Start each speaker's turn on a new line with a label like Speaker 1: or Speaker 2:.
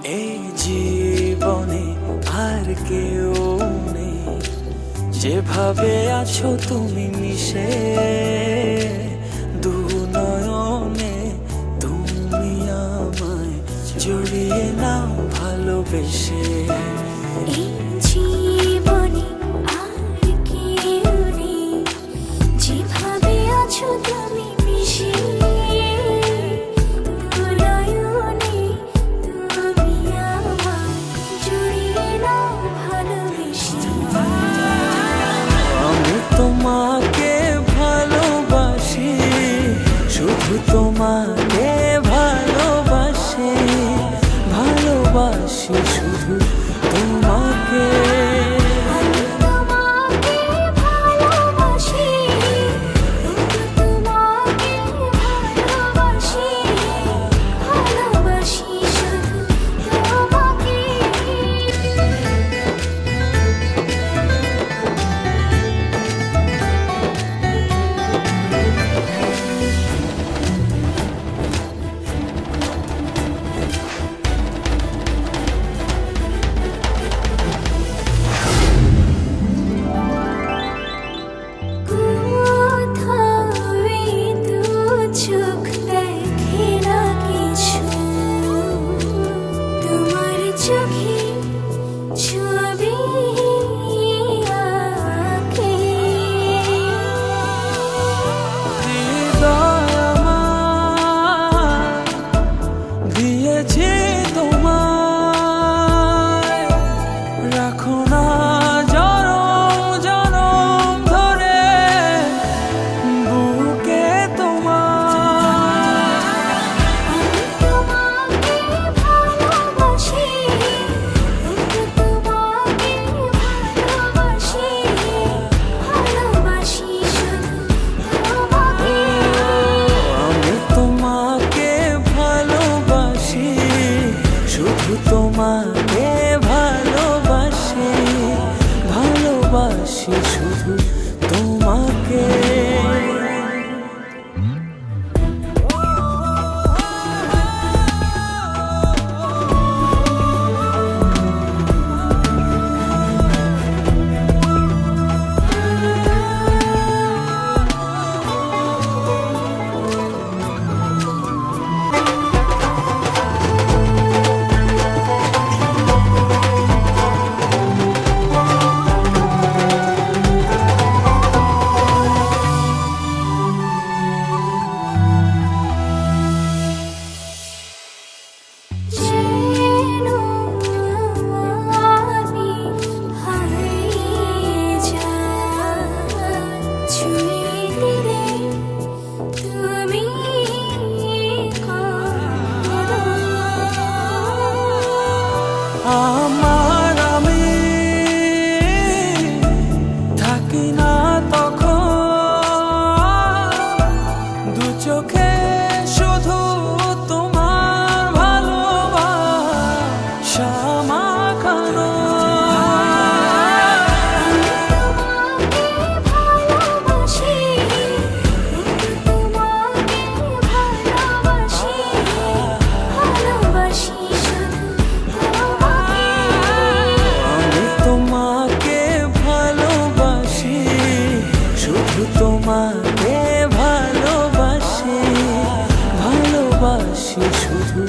Speaker 1: এই জীবনে আর কেউ নেই, যেভাবে আছো তুমি মিশে দু নয়নে। তুমি আমায় জড়িয়ে নাও ভালোবেসে।
Speaker 2: এই জীবনে আর কেউ নেই, যেভাবে আছো তুমি মিশে দু নয়নে। তুমি আমায় জড়িয়ে নাও ভালোবেসে।
Speaker 1: আমি তোমাকে ভালোবাসি, শুধু তোমাকে ভালোবাসি, ভালোবাসি শুধু তোমাকে।
Speaker 2: আমি তোমাকে ভালোবাসি, তোমাকে ভালোবাসি, ভালোবাসি শুধু তোমাকে।
Speaker 1: হৃদয় আমার দিয়েছি তোমায়, রাখো না জনম জনম ধরে বুকে তোমার।
Speaker 2: তোমাকে ভালোবাসি, তোমাকে ভালোবাসি, ভালোবাসি শুধু তোমাকে।
Speaker 1: আমি তোমাকে ভালোবাসি, শুধু তোমাকে ভালোবাসি, ভালোবাসি শুধু তোমাকে।
Speaker 2: যেন আমি হারিয়ে যাই, ছুঁয়ে দিলে তুমি কাঁদো।
Speaker 1: আমার আমি থাকি না তখন, দু চোখে শুধু তোমার ভালোবাসা মাখানো।
Speaker 2: তোমাকে ভালোবাসি, তোমাকে ভালোবাসি, ভালোবাসি শুধু তোমাকে।
Speaker 1: আমি তোমাকে ভালোবাসি, শুধু তোমাকে ভালোবাসি, ভালোবাসি শুধু